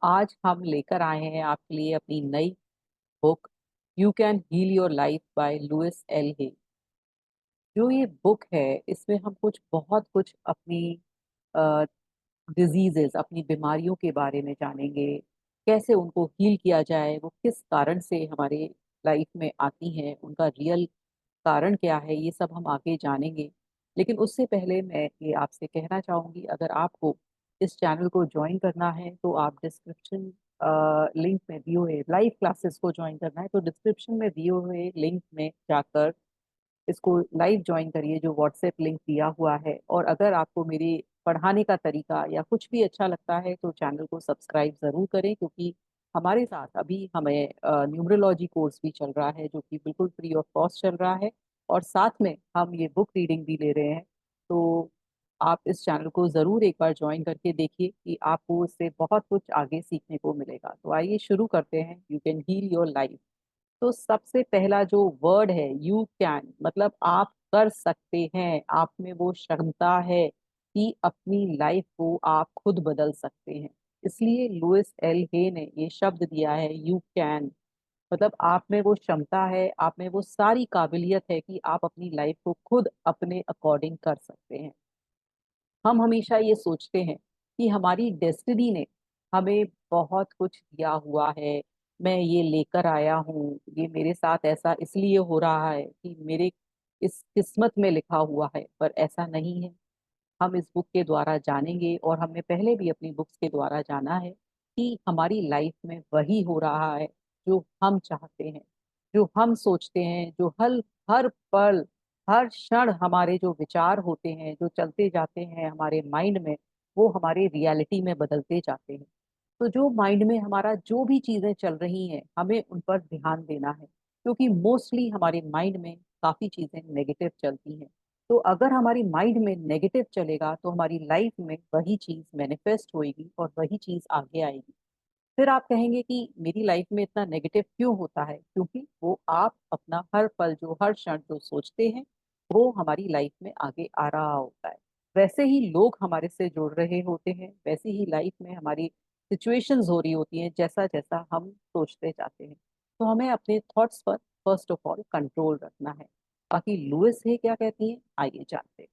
आज हम लेकर आए हैं आपके लिए अपनी नई book you can heal your life by Louise L Hay. जो ये बुक है इसमें हम कुछ बहुत कुछ अपनी डिजीजेस, अपनी बीमारियों के बारे में जानेंगे। कैसे उनको हील किया जाए, वो किस कारण से हमारे लाइफ में आती हैं, उनका रियल कारण क्या है, ये सब हम आगे जानेंगे। लेकिन उससे पहले मैं ये आपसे कहना चाहूंगी, अगर आपको इस चैनल को ज्वाइन करना है तो आप डिस्क्रिप्शन लिंक में दिए हुए लाइव क्लासेस को ज्वाइन करना है तो डिस्क्रिप्शन में दिए हुए लिंक में जाकर इसको लाइव ज्वाइन करिए, जो व्हाट्सएप लिंक दिया हुआ है। और अगर आपको मेरे पढ़ाने का तरीका या कुछ भी अच्छा लगता है तो चैनल को सब्सक्राइब ज़रूर करें, क्योंकि हमारे साथ अभी हमें न्यूमरोलॉजी कोर्स भी चल रहा है जो कि बिल्कुल फ्री ऑफ कॉस्ट चल रहा है। और साथ में हम ये बुक रीडिंग भी ले रहे हैं। तो आप इस चैनल को ज़रूर एक बार ज्वाइन करके देखिए कि आपको इससे बहुत कुछ आगे सीखने को मिलेगा। तो आइए शुरू करते हैं, you can heal your life. तो सबसे पहला जो वर्ड है यू कैन, मतलब आप कर सकते हैं, आप में वो क्षमता है कि अपनी लाइफ को आप खुद बदल सकते हैं। इसलिए लुइस एल हे ने ये शब्द दिया है यू कैन। मतलब आप में वो क्षमता है, आप में वो सारी काबिलियत है कि आप अपनी लाइफ को खुद अपने अकॉर्डिंग कर सकते हैं। हम हमेशा ये सोचते हैं कि हमारी डेस्टिनी ने हमें बहुत कुछ दिया हुआ है, मैं ये लेकर आया हूँ, ये मेरे साथ ऐसा इसलिए हो रहा है कि मेरे इस किस्मत में लिखा हुआ है, पर ऐसा नहीं है। हम इस बुक के द्वारा जानेंगे, और हमने पहले भी अपनी बुक्स के द्वारा जाना है कि हमारी लाइफ में वही हो रहा है जो हम चाहते हैं, जो हम सोचते हैं, जो हर हर पल, हर क्षण हमारे जो विचार होते हैं, जो चलते जाते हैं हमारे माइंड में, वो हमारे रियलिटी में बदलते जाते हैं। तो जो माइंड में हमारा जो भी चीजें चल रही हैं, हमें उन पर ध्यान देना है, क्योंकि मोस्टली हमारे माइंड में काफी चीजें नेगेटिव चलती हैं। तो अगर हमारी माइंड में नेगेटिव चलेगा तो हमारी लाइफ में वही चीज मैनिफेस्ट होएगी और वही चीज आगे आएगी। फिर आप कहेंगे कि मेरी लाइफ में इतना नेगेटिव क्यों होता है, क्योंकि वो आप अपना हर पल, जो हर क्षण जो सोचते हैं, वो हमारी लाइफ में आगे आ रहा होता है। वैसे ही लोग हमारे से जुड़ रहे होते हैं, वैसे ही लाइफ में हमारी सिचुएशंस हो रही होती हैं, जैसा जैसा हम सोचते जाते हैं। तो हमें अपने थॉट्स पर फर्स्ट ऑफ ऑल कंट्रोल रखना है। बाकी लुइस है क्या कहती हैं, आइए जानते हैं।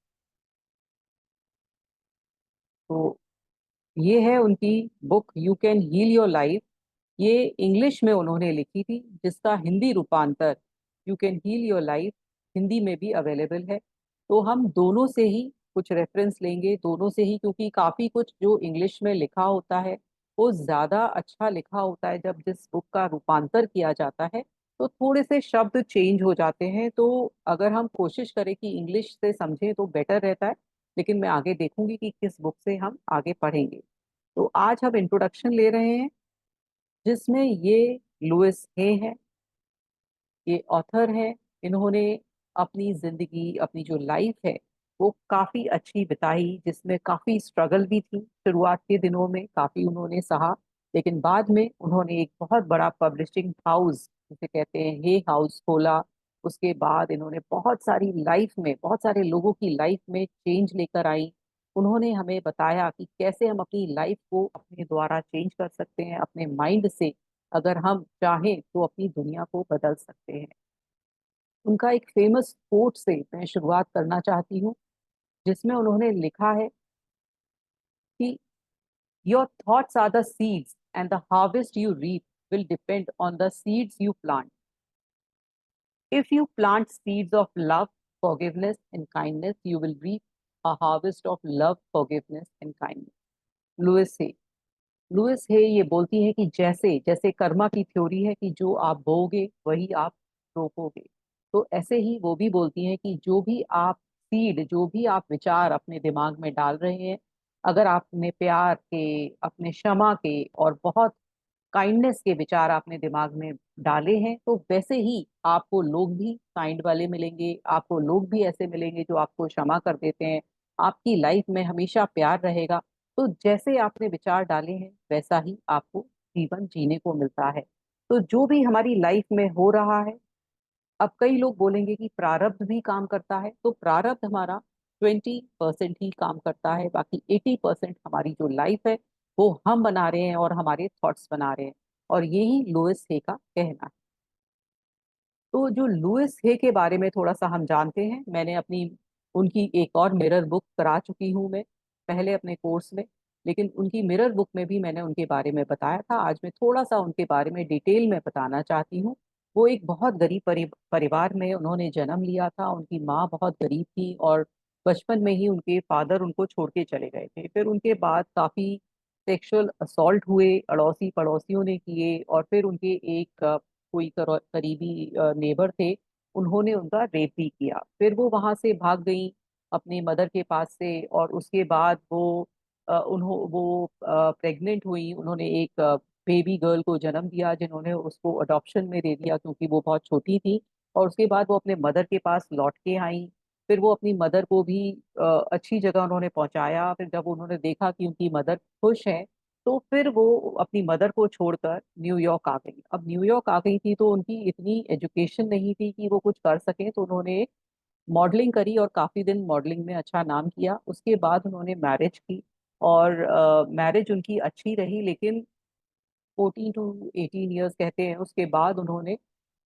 तो ये है उनकी book you can heal your life. ये इंग्लिश में उन्होंने लिखी थी, जिसका हिंदी रूपांतर you can heal your life Hindi में भी अवेलेबल है। तो हम दोनों से ही कुछ रेफरेंस लेंगे, दोनों से ही, क्योंकि काफी कुछ जो इंग्लिश में लिखा होता है वो ज्यादा अच्छा लिखा होता है। जब जिस बुक का रूपांतर किया जाता है तो थोड़े से शब्द चेंज हो जाते हैं। तो अगर हम कोशिश करें कि इंग्लिश से समझें तो बेटर रहता है। लेकिन मैं आगे देखूंगी कि किस बुक से हम आगे पढ़ेंगे। तो आज हम इंट्रोडक्शन ले रहे हैं, जिसमें ये लुइस हे है, ये ऑथर है। इन्होंने अपनी जिंदगी, अपनी जो लाइफ है वो काफी अच्छी बिताई, जिसमें काफी स्ट्रगल भी थी। शुरुआत के दिनों में काफी उन्होंने सहा, लेकिन बाद में उन्होंने एक बहुत बड़ा पब्लिशिंग हाउस, जिसे कहते हैं हे हाउस, खोला। उसके बाद इन्होंने बहुत सारी लाइफ में, बहुत सारे लोगों की लाइफ में चेंज लेकर आई। उन्होंने हमें बताया कि कैसे हम अपनी लाइफ को अपने द्वारा चेंज कर सकते हैं, अपने माइंड से। अगर हम चाहें तो अपनी दुनिया को बदल सकते हैं। उनका एक फेमस कोट से मैं शुरुआत करना चाहती हूँ, जिसमें उन्होंने लिखा है कि your thoughts are the seeds and the harvest you reap will depend on the seeds you plant. If you plant seeds of love, forgiveness and kindness, you will reap a harvest of love, forgiveness and kindness. Louise है, Louise है ये बोलती है कि जैसे जैसे कर्मा की theory है कि जो आप बोओगे वही आप रोपोगे, तो ऐसे ही वो भी बोलती हैं कि जो भी आप सीड, जो भी आप विचार अपने दिमाग में डाल रहे हैं, अगर आपने प्यार के, अपने क्षमा के और बहुत काइंडनेस के विचार आपने दिमाग में डाले हैं, तो वैसे ही आपको लोग भी काइंड वाले मिलेंगे, आपको लोग भी ऐसे मिलेंगे जो आपको क्षमा कर देते हैं। आपकी लाइफ में हमेशा प्यार रहेगा। तो जैसे आपने विचार डाले हैं वैसा ही आपको जीवन जीने को मिलता है। तो जो भी हमारी लाइफ में हो रहा है, अब कई लोग बोलेंगे कि प्रारब्ध भी काम करता है, तो प्रारब्ध हमारा 20% ही काम करता है, बाकी 80% हमारी जो लाइफ है वो हम बना रहे हैं और हमारे थॉट्स बना रहे हैं। और यही लुइस हे का कहना है। तो जो लुइस हे के बारे में थोड़ा सा हम जानते हैं। मैंने अपनी उनकी एक और मिरर बुक करा चुकी हूँ मैं पहले अपने कोर्स में। लेकिन उनकी मिरर बुक में भी मैंने उनके बारे में बताया था। आज मैं थोड़ा सा उनके बारे में डिटेल में बताना चाहती हूँ। वो एक बहुत गरीब परिवार में उन्होंने जन्म लिया था। उनकी माँ बहुत गरीब थी और बचपन में ही उनके फादर उनको छोड़ के चले गए थे। फिर उनके बाद काफी सेक्सुअल असॉल्ट हुए, अड़ोसी पड़ोसियों ने किए। और फिर उनके एक कोई करीबी नेबर थे, उन्होंने उनका रेप भी किया। फिर वो वहां से भाग गई अपनी मदर के पास से। और उसके बाद वो प्रेग्नेंट हुई। उन्होंने एक बेबी गर्ल को जन्म दिया, जिन्होंने उसको अडॉप्शन में दे दिया क्योंकि वो बहुत छोटी थी। और उसके बाद वो अपने मदर के पास लौट के आई। फिर वो अपनी मदर को भी अच्छी जगह उन्होंने पहुंचाया। फिर जब उन्होंने देखा कि उनकी मदर खुश है, तो फिर वो अपनी मदर को छोड़कर न्यूयॉर्क आ गई। अब न्यूयॉर्क आ गई थी तो उनकी इतनी एजुकेशन नहीं थी कि वो कुछ कर सकें। तो उन्होंने मॉडलिंग करी और काफी दिन मॉडलिंग में अच्छा नाम किया। उसके बाद उन्होंने मैरिज की। और मैरिज उनकी अच्छी रही, लेकिन 14 to 18 ईयर्स कहते हैं उसके बाद उन्होंने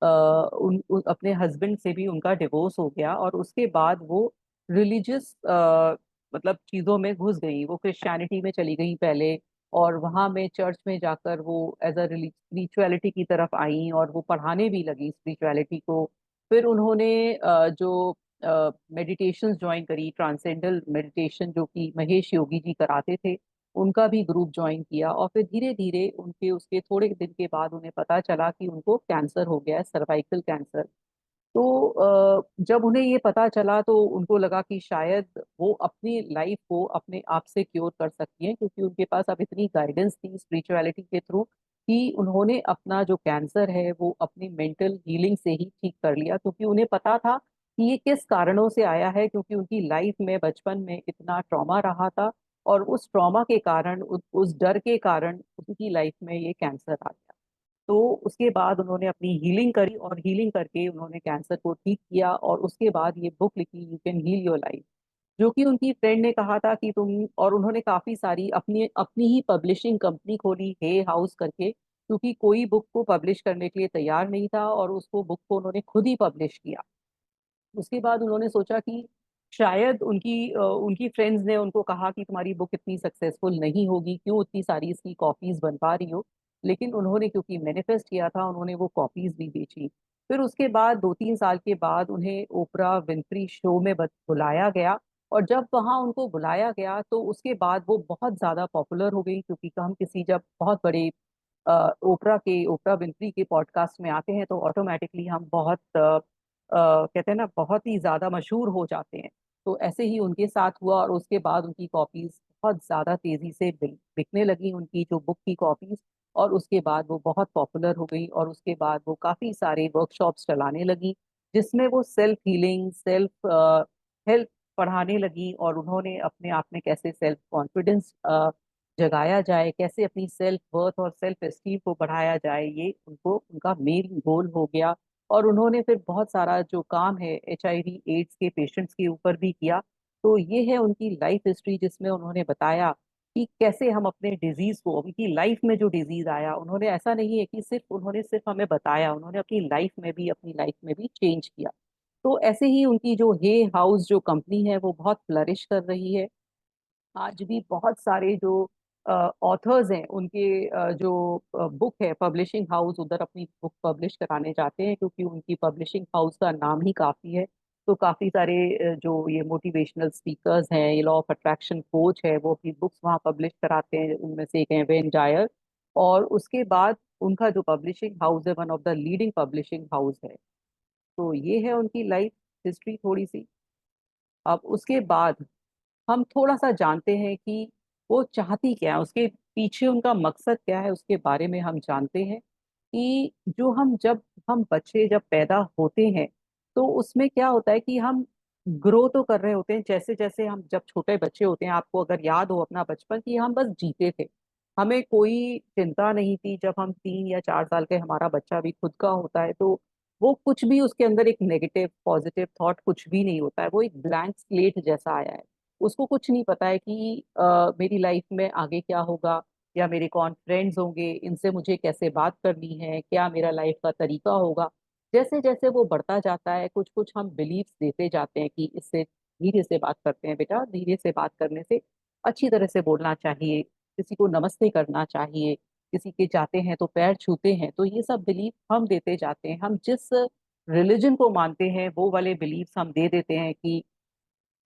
अपने हस्बैंड से भी उनका डिवोर्स हो गया। और उसके बाद वो रिलीजियस मतलब चीजों में घुस गई। वो क्रिश्चियनिटी में चली गई पहले। और वहां में चर्च में जाकर वो एज अ स्पिरिचुअलिटी की तरफ आई और वो पढ़ाने भी लगी स्पिरिचुअलिटी को। फिर उन्होंने जो मेडिटेशंस ज्वाइन करी, ट्रांसेंडल मेडिटेशन जो कि महेश योगी जी कराते थे, उनका भी ग्रुप ज्वाइन किया। और फिर धीरे धीरे उनके उसके थोड़े दिन के बाद उन्हें पता चला कि उनको कैंसर हो गया है, सर्वाइकल कैंसर। तो जब उन्हें ये पता चला तो उनको लगा कि शायद वो अपनी लाइफ को अपने आप से क्योर कर सकती हैं, क्योंकि उनके पास अब इतनी गाइडेंस थी स्पिरिचुअलिटी के थ्रू कि उन्होंने अपना जो कैंसर है वो अपनी मेंटल हीलिंग से ही ठीक कर लिया। क्योंकि उन्हें पता था कि ये किस कारणों से आया है, क्योंकि उनकी लाइफ में बचपन में इतना ट्रॉमा रहा था। और उस ट्रॉमा के कारण, उस डर के कारण उनकी लाइफ में ये कैंसर आ गया। तो उसके बाद उन्होंने अपनी हीलिंग करी और हीलिंग करके उन्होंने कैंसर को ठीक किया। और उसके बाद ये बुक लिखी, you can heal your life, जो कि उनकी फ्रेंड ने कहा था कि तुम। और उन्होंने काफी सारी अपनी अपनी ही पब्लिशिंग कंपनी खोली, हे हाउस करके, क्योंकि कोई बुक को पब्लिश करने के लिए तैयार नहीं था। और उसको बुक को उन्होंने खुद ही पब्लिश किया। उसके बाद उन्होंने सोचा कि शायद उनकी फ्रेंड्स ने उनको कहा कि तुम्हारी बुक इतनी सक्सेसफुल नहीं होगी, क्यों इतनी सारी इसकी कॉपीज बन पा रही हो। लेकिन उन्होंने क्योंकि मैनिफेस्ट किया था, उन्होंने वो कॉपीज भी बेची। फिर उसके बाद 2-3 साल के बाद उन्हें ओपरा विंफ्री शो में बुलाया गया। और जब वहां उनको बुलाया गया तो उसके बाद वो बहुत ज्यादा पॉपुलर हो गई। क्योंकि हम किसी जब बहुत बड़े ओपरा विंफ्री के पॉडकास्ट में आते हैं तो ऑटोमेटिकली हम बहुत कहते हैं ना, बहुत ही ज्यादा मशहूर हो जाते हैं। तो ऐसे ही उनके साथ हुआ। और उसके बाद उनकी कॉपीज बहुत ज्यादा तेजी से बिकने लगी, उनकी जो बुक की कॉपीज। और उसके बाद वो बहुत पॉपुलर हो गई। और उसके बाद वो काफी सारे वर्कशॉप्स चलाने लगी, जिसमें वो सेल्फ हीलिंग, सेल्फ हेल्प पढ़ाने लगी। और उन्होंने अपने आप में कैसे सेल्फ कॉन्फिडेंस जगाया जाए, कैसे अपनी सेल्फ वर्थ और सेल्फ एस्टीम को बढ़ाया जाए, ये उनको उनका मेन गोल हो गया। और उन्होंने फिर बहुत सारा जो काम है HIV एड्स के पेशेंट्स के ऊपर भी किया। तो ये है उनकी लाइफ हिस्ट्री, जिसमें उन्होंने बताया कि कैसे हम अपने डिजीज को, उनकी लाइफ में जो डिजीज आया, उन्होंने ऐसा नहीं है कि सिर्फ हमें बताया, उन्होंने अपनी लाइफ में भी चेंज किया। तो ऐसे ही उनकी जो हे हाउस जो कंपनी है वो बहुत फ्लरिश कर रही है। आज भी बहुत सारे जो ऑथर्स हैं उनके जो बुक है, पब्लिशिंग हाउस उधर अपनी बुक पब्लिश कराने जाते हैं, क्योंकि उनकी पब्लिशिंग हाउस का नाम ही काफी है। तो काफी सारे जो ये मोटिवेशनल स्पीकर्स हैं, ये लॉ ऑफ अट्रैक्शन कोच है, वो अपनी बुक्स वहाँ पब्लिश कराते हैं। उनमें से एक है वेन डायर। और उसके बाद उनका जो पब्लिशिंग हाउस है, one of the leading publishing house है। तो ये है उनकी लाइफ हिस्ट्री थोड़ी सी। अब उसके बाद हम थोड़ा सा जानते हैं कि वो चाहती क्या है, उसके पीछे उनका मकसद क्या है, उसके बारे में हम जानते हैं कि जो जब हम बच्चे जब पैदा होते हैं, तो उसमें क्या होता है कि हम ग्रो तो कर रहे होते हैं। जैसे जैसे हम जब छोटे बच्चे होते हैं, आपको अगर याद हो अपना बचपन, कि हम बस जीते थे, हमें कोई चिंता नहीं थी। जब हम 3 या 4 साल के, हमारा बच्चा भी खुद का होता है, तो वो कुछ भी उसके अंदर एक नेगेटिव पॉजिटिव थॉट कुछ भी नहीं होता है। वो एक ब्लैंक स्लेट जैसा आया है। उसको कुछ नहीं पता है कि मेरी लाइफ में आगे क्या होगा, या मेरे कौन फ्रेंड्स होंगे, इनसे मुझे कैसे बात करनी है, क्या मेरा लाइफ का तरीका होगा। जैसे जैसे वो बढ़ता जाता है, कुछ कुछ हम बिलीव्स देते जाते हैं कि इससे धीरे से बात करते हैं बेटा, धीरे से बात करने से अच्छी तरह से बोलना चाहिए, किसी को नमस्ते करना चाहिए, किसी के जाते हैं तो पैर छूते हैं। तो ये सब बिलीफ हम देते जाते हैं, हम जिस रिलीजन को मानते हैं वो वाले बिलीव्स हम दे देते हैं कि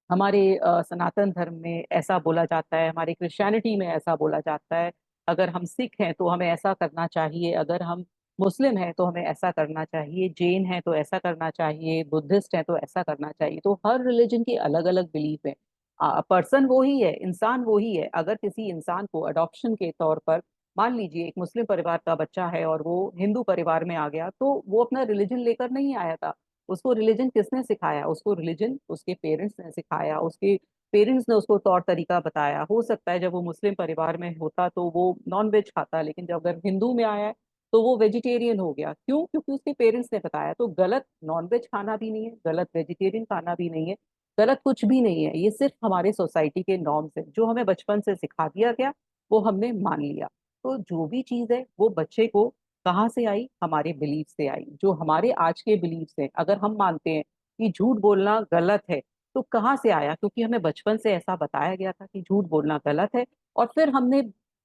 हमारे सनातन धर्म में ऐसा बोला जाता है, हमारे क्रिश्चियनिटी में ऐसा बोला जाता है, अगर हम सिख हैं तो हमें ऐसा करना चाहिए, अगर हम मुस्लिम हैं तो हमें ऐसा करना चाहिए, जैन हैं तो ऐसा करना चाहिए, बुद्धिस्ट हैं तो ऐसा करना चाहिए। तो हर रिलीजन की अलग अलग बिलीफ है। पर्सन वो ही है, इंसान वो ही है। अगर किसी इंसान को अडॉप्शन के तौर पर, मान लीजिए एक मुस्लिम परिवार का बच्चा है और वो हिंदू परिवार में आ गया, तो वो अपना रिलीजन लेकर नहीं आया था। उसको रिलीजन किसने सिखाया? उसको रिलीजन उसके पेरेंट्स ने सिखाया, उसके पेरेंट्स ने उसको तौर तरीका बताया। हो सकता है जब वो मुस्लिम परिवार में होता तो वो नॉन वेज खाता, लेकिन जब अगर हिंदू में आया है तो वो वेजिटेरियन हो गया। क्यों? क्योंकि उसके पेरेंट्स ने बताया। तो गलत नॉन वेज खाना भी नहीं है, गलत वेजिटेरियन खाना भी नहीं है, गलत कुछ भी नहीं है। ये सिर्फ हमारे सोसाइटी के नॉर्म्स है जो हमें बचपन से सिखा दिया गया, वो हमने मान लिया। तो जो भी चीज है वो बच्चे को कहाँ से आई? हमारे बिलीफ से आई। जो हमारे आज के बिलीफ्स हैं, अगर हम मानते हैं कि झूठ बोलना गलत है, तो कहाँ से आया? क्योंकि हमें बचपन से ऐसा बताया गया था कि झूठ बोलना गलत है, और फिर हमने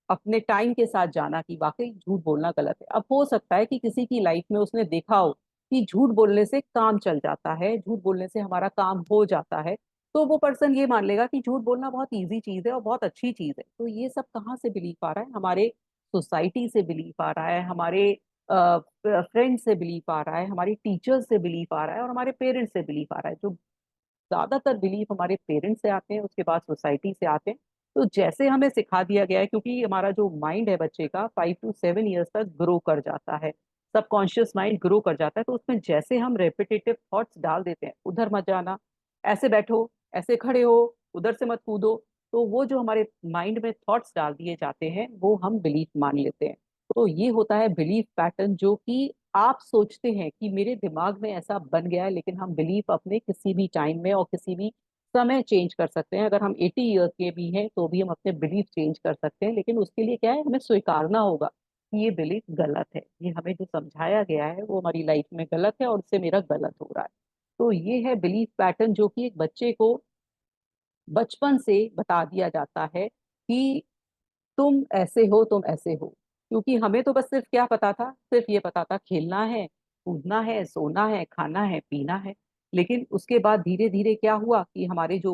अपने टाइम के साथ जाना कि वाकई झूठ बोलना गलत है। अब हो सकता है कि किसी की लाइफ में उसने देखा हो कि झूठ बोलने से काम चल जाता है, झूठ बोलने से हमारा काम हो जाता है, तो वो पर्सन ये मान लेगा कि झूठ बोलना बहुत इजी चीज है और बहुत अच्छी चीज है। तो ये सब कहाँ से बिलीफ आ रहा है? हमारे सोसाइटी से बिलीफ आ रहा है, हमारे फ्रेंड से बिलीफ आ रहा है, हमारी टीचर्स से बिलीफ आ रहा है, और हमारे पेरेंट्स से बिलीफ आ रहा है। जो ज्यादातर बिलीफ हमारे पेरेंट्स से आते हैं, उसके बाद सोसाइटी से आते हैं। तो जैसे हमें सिखा दिया गया है, क्योंकि हमारा जो माइंड है बच्चे का 5 to 7 ईयर्स तक ग्रो कर जाता है, सबकॉन्शियस माइंड ग्रो कर जाता है, तो उसमें जैसे हम रेपिटेटिव थॉट्स डाल देते हैं, उधर मत जाना, ऐसे बैठो, ऐसे खड़े हो, उधर से मत कूदो, तो वो जो हमारे माइंड में थॉट्स डाल दिए जाते हैं वो हम बिलीफ मान लेते हैं। तो ये होता है बिलीफ पैटर्न, जो कि आप सोचते हैं कि मेरे दिमाग में ऐसा बन गया है, लेकिन हम बिलीफ अपने किसी भी टाइम में और किसी भी समय चेंज कर सकते हैं। अगर हम 80 ईयर्स के भी हैं तो भी हम अपने बिलीफ चेंज कर सकते हैं, लेकिन उसके लिए क्या है, हमें स्वीकारना होगा कि ये बिलीफ गलत है, ये हमें जो समझाया गया है वो हमारी लाइफ में गलत है और उससे मेरा गलत हो रहा है। तो ये है बिलीफ पैटर्न, जो कि एक बच्चे को बचपन से बता दिया जाता है कि तुम ऐसे हो, तुम ऐसे हो। क्योंकि हमें तो बस सिर्फ क्या पता था? सिर्फ ये पता था खेलना है, कूदना है, सोना है, खाना है, पीना है। लेकिन उसके बाद धीरे धीरे क्या हुआ कि हमारे जो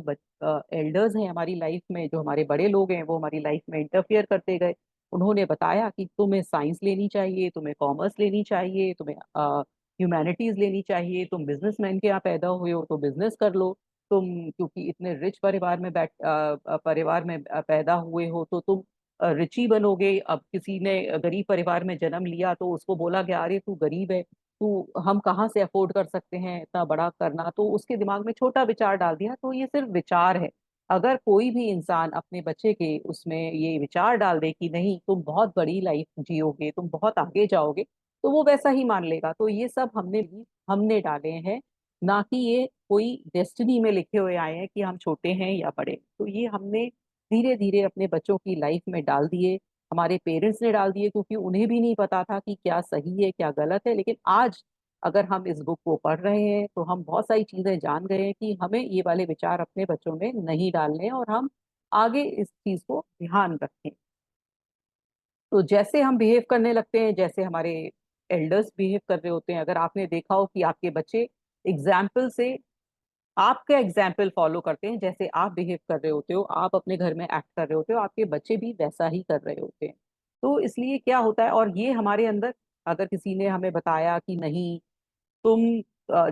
एल्डर्स हैं हमारी लाइफ में, जो हमारे बड़े लोग हैं, वो हमारी लाइफ में इंटरफियर करते गए। उन्होंने बताया कि तुम्हें साइंस लेनी चाहिए, तुम्हें कॉमर्स लेनी चाहिए, तुम्हें ह्यूमैनिटीज लेनी चाहिए, तुम बिजनेसमैन के यहाँ पैदा हुए हो तो बिजनेस कर लो, तुम क्योंकि इतने रिच परिवार में परिवार में पैदा हुए हो तो तुम रिची बनोगे। अब किसी ने गरीब परिवार में जन्म लिया तो उसको बोला गया अरे तू गरीब है, तू, हम कहाँ से अफोर्ड कर सकते हैं इतना बड़ा करना, तो उसके दिमाग में छोटा विचार डाल दिया। तो ये सिर्फ विचार है। अगर कोई भी इंसान अपने बच्चे के उसमें ये विचार डाल दे कि नहीं तुम बहुत बड़ी लाइफ जियोगे, तुम बहुत आगे जाओगे, तो वो वैसा ही मान लेगा। तो ये सब हमने डाले हैं, ना कि ये कोई डेस्टिनी में लिखे हुए आए हैं कि हम छोटे हैं या बड़े। तो ये हमने धीरे धीरे अपने बच्चों की लाइफ में डाल दिए, हमारे पेरेंट्स ने डाल दिए, क्योंकि उन्हें भी नहीं पता था कि क्या सही है क्या गलत है। लेकिन आज अगर हम इस बुक को पढ़ रहे हैं तो हम बहुत सारी चीजें जान गए हैं कि हमें ये वाले विचार अपने बच्चों में नहीं डालने हैं, और हम आगे इस चीज को ध्यान रखें। तो जैसे हम बिहेव करने लगते हैं, जैसे हमारे एल्डर्स बिहेव कर रहे होते हैं, अगर आपने देखा हो कि आपके बच्चे एग्जाम्पल से आपका एग्जाम्पल फॉलो करते हैं, जैसे आप बिहेव कर रहे होते हो, आप अपने घर में एक्ट कर रहे होते हो, आपके बच्चे भी वैसा ही कर रहे होते हैं। तो इसलिए क्या होता है, और ये हमारे अंदर, अगर किसी ने हमें बताया कि नहीं तुम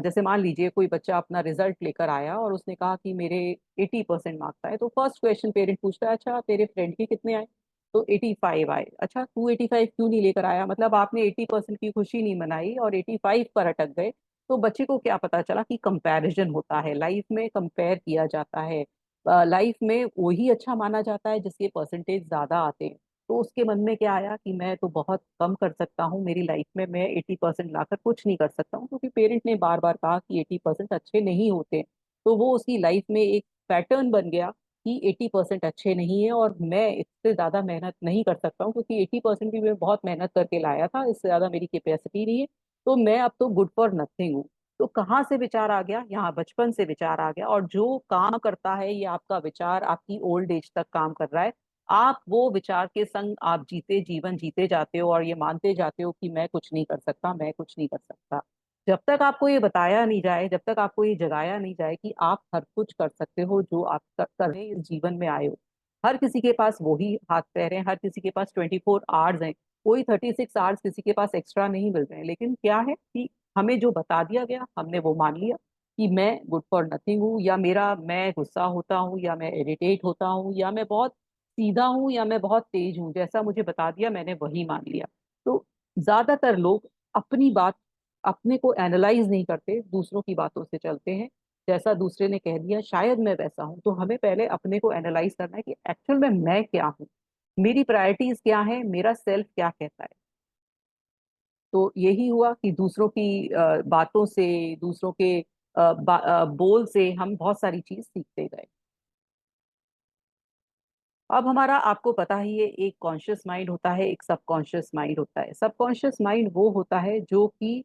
जैसे मान लीजिए कोई बच्चा अपना रिजल्ट लेकर आया और उसने कहा कि मेरे 80% मार्क्स आए, तो फर्स्ट क्वेश्चन पेरेंट पूछता है अच्छा तेरे फ्रेंड के कितने आए? तो 85 आए। अच्छा तू 85 क्यों नहीं लेकर आया? मतलब आपने 80% की खुशी नहीं मनाई और 85 पर अटक गए। तो बच्चे को क्या पता चला कि कंपैरिजन होता है, लाइफ में कंपेयर किया जाता है, लाइफ में वही अच्छा माना जाता है जिसके परसेंटेज ज्यादा आते हैं। तो उसके मन में क्या आया कि मैं तो बहुत कम कर सकता हूँ, मेरी लाइफ में मैं 80% लाकर कुछ नहीं कर सकता हूँ, क्योंकि पेरेंट ने बार बार कहा कि 80% अच्छे नहीं होते। तो वो उसकी लाइफ में एक पैटर्न बन गया कि 80% अच्छे नहीं है और मैं इससे ज़्यादा मेहनत नहीं कर सकता हूँ, क्योंकि 80% भी मैं बहुत मेहनत करके लाया था, इससे ज़्यादा मेरी कैपेसिटी नहीं है, तो मैं अब तो गुड फॉर नथिंग हूँ। तो कहाँ से विचार आ गया? यहाँ बचपन से विचार आ गया, और जो काम करता है ये आपका विचार आपकी ओल्ड एज तक काम कर रहा है। आप वो विचार के संग आप जीवन जीते जाते हो और ये मानते जाते हो कि मैं कुछ नहीं कर सकता, मैं कुछ नहीं कर सकता। जब तक आपको ये बताया नहीं जाए, जब तक आपको ये जगाया नहीं जाए कि आप हर कुछ कर सकते हो जो आप करने इस जीवन में आए हो। हर किसी के पास वही हाथ पैर हैं, हर किसी के पास 24 आवर्स हैं, कोई 36 आवर्स किसी के पास एक्स्ट्रा नहीं मिल रहे हैं। लेकिन क्या है कि हमें जो बता दिया गया हमने वो मान लिया कि मैं गुड फॉर नथिंग हूँ, या मेरा मैं गुस्सा होता हूँ, या मैं इरिटेट होता हूँ, या मैं बहुत सीधा हूँ, या मैं बहुत तेज हूँ, जैसा मुझे बता दिया मैंने वही मान लिया। तो ज्यादातर लोग अपनी बात, अपने को एनालाइज नहीं करते, दूसरों की बातों से चलते हैं। जैसा दूसरे ने कह दिया शायद मैं वैसा हूं। तो हमें पहले अपने को एनालाइज करना है कि एक्चुअल में मैं क्या हूँ, मेरी प्रायोरिटीज क्या है, मेरा सेल्फ क्या कहता है। तो यही हुआ कि दूसरों की बातों से, दूसरों के बोल से हम बहुत सारी चीज सीखते गए। अब हमारा आपको पता ही है, एक कॉन्शियस माइंड होता है, एक सबकॉन्शियस माइंड होता है। सबकॉन्शियस माइंड वो होता है जो कि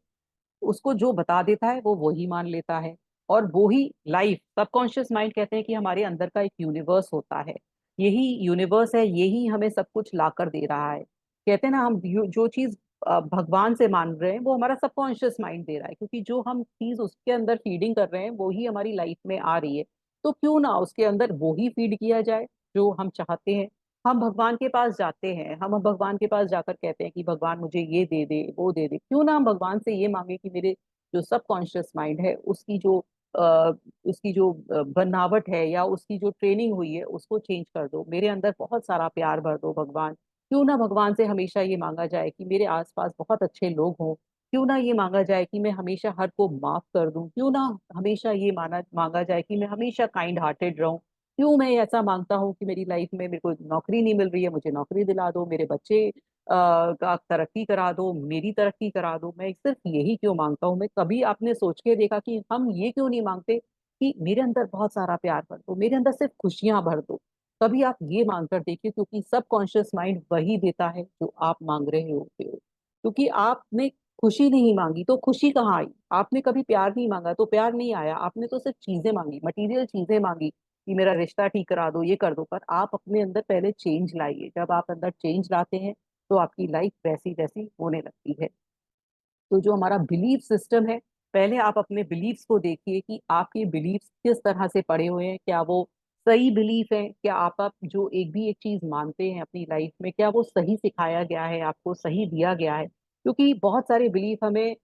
उसको जो बता देता है वो वही मान लेता है, और वो ही लाइफ। सबकॉन्शियस माइंड कहते हैं कि हमारे अंदर का एक यूनिवर्स होता है, यही यूनिवर्स है, यही हमें सब कुछ ला कर दे रहा है। कहते हैं ना, हम जो चीज भगवान से मान रहे हैं वो हमारा सबकॉन्शियस माइंड दे रहा है, क्योंकि जो हम चीज उसके अंदर फीडिंग कर रहे हैं वो ही हमारी लाइफ में आ रही है। तो क्यों ना उसके अंदर वो ही फीड किया जाए जो हम चाहते हैं। हम भगवान के पास जाते हैं, हम भगवान के पास जाकर कहते हैं कि भगवान मुझे ये दे दे, वो दे दे। क्यों ना हम भगवान से ये मांगे कि मेरे जो सबकॉन्शियस माइंड है आ, उसकी जो बनावट है, या उसकी जो ट्रेनिंग हुई है, उसको चेंज कर दो, मेरे अंदर बहुत सारा प्यार भर दो भगवान। क्यों ना भगवान से हमेशा ये मांगा जाए कि मेरे आसपास बहुत अच्छे लोग हों। क्यों ना ये मांगा जाए कि मैं हमेशा हर को माफ कर दूं। क्यों ना हमेशा ये मांगा जाए कि मैं हमेशा काइंड हार्टेड रहूं। क्यों मैं ऐसा मांगता हूँ कि मेरी लाइफ में मेरे को नौकरी नहीं मिल रही है, मुझे नौकरी दिला दो, मेरे बच्चे का तरक्की करा दो, मेरी तरक्की करा दो। मैं सिर्फ यही क्यों मांगता हूँ? मैं कभी आपने सोच के देखा कि हम ये क्यों नहीं मांगते कि मेरे अंदर बहुत सारा प्यार भर दो, मेरे अंदर सिर्फ खुशियां भर दो? कभी आप ये मांग कर देखिए, क्योंकि सबकॉन्शियस माइंड वही देता है जो आप मांग रहे होते हो। क्योंकि आपने खुशी नहीं मांगी तो खुशी कहाँ आई? आपने कभी प्यार नहीं मांगा तो प्यार नहीं आया। आपने तो सिर्फ चीजें मांगी, मटेरियल चीजें मांगी कि मेरा रिश्ता ठीक करा दो, ये कर दो। पर आप अपने अंदर पहले चेंज लाइए। जब आप अंदर चेंज लाते हैं तो आपकी लाइफ वैसी वैसी होने लगती है। तो जो हमारा बिलीफ सिस्टम है, पहले आप अपने बिलीफ्स को देखिए कि आपके बिलीफ्स किस तरह से पड़े हुए हैं। क्या वो सही बिलीफ है? क्या आप जो एक भी एक चीज मानते हैं अपनी लाइफ में, क्या वो सही सिखाया गया है, आपको सही दिया गया है? क्योंकि बहुत सारे बिलीफ हमें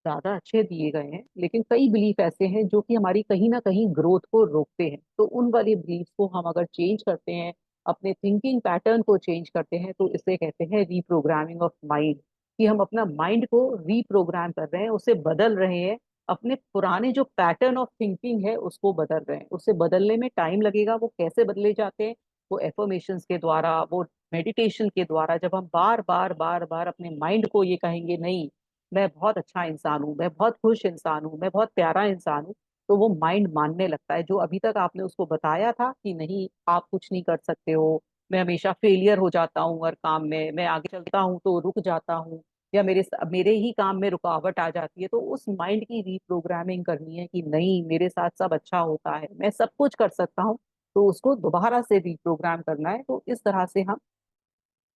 ज्यादा अच्छे दिए गए हैं, लेकिन कई बिलीफ ऐसे हैं जो कि हमारी कहीं ना कहीं ग्रोथ को रोकते हैं। तो उन वाले बिलीफ को हम अगर चेंज करते हैं, अपने थिंकिंग पैटर्न को चेंज करते हैं, तो इसे कहते हैं रीप्रोग्रामिंग ऑफ माइंड। कि हम अपना माइंड को रीप्रोग्राम कर रहे हैं, उसे बदल रहे हैं। अपने पुराने जो पैटर्न ऑफ थिंकिंग है उसको बदल रहे हैं। उसे बदलने में टाइम लगेगा। वो कैसे बदले जाते हैं? वो एफर्मेशंस के द्वारा, वो मेडिटेशन के द्वारा। जब हम बार बार बार बार अपने माइंड को ये कहेंगे, नहीं मैं बहुत अच्छा इंसान हूँ, मैं बहुत खुश इंसान हूँ, मैं बहुत प्यारा इंसान हूँ, तो वो माइंड मानने लगता है। जो अभी तक आपने उसको बताया था कि नहीं आप कुछ नहीं कर सकते हो, मैं हमेशा फेलियर हो जाता हूँ हर काम में, मैं आगे चलता हूँ तो रुक जाता हूँ, या मेरे ही काम में रुकावट आ जाती है, तो उस माइंड की रीप्रोग्रामिंग करनी है कि नहीं मेरे साथ सब अच्छा होता है, मैं सब कुछ कर सकता हूँ। तो उसको दोबारा से रीप्रोग्राम करना है। तो इस तरह से हम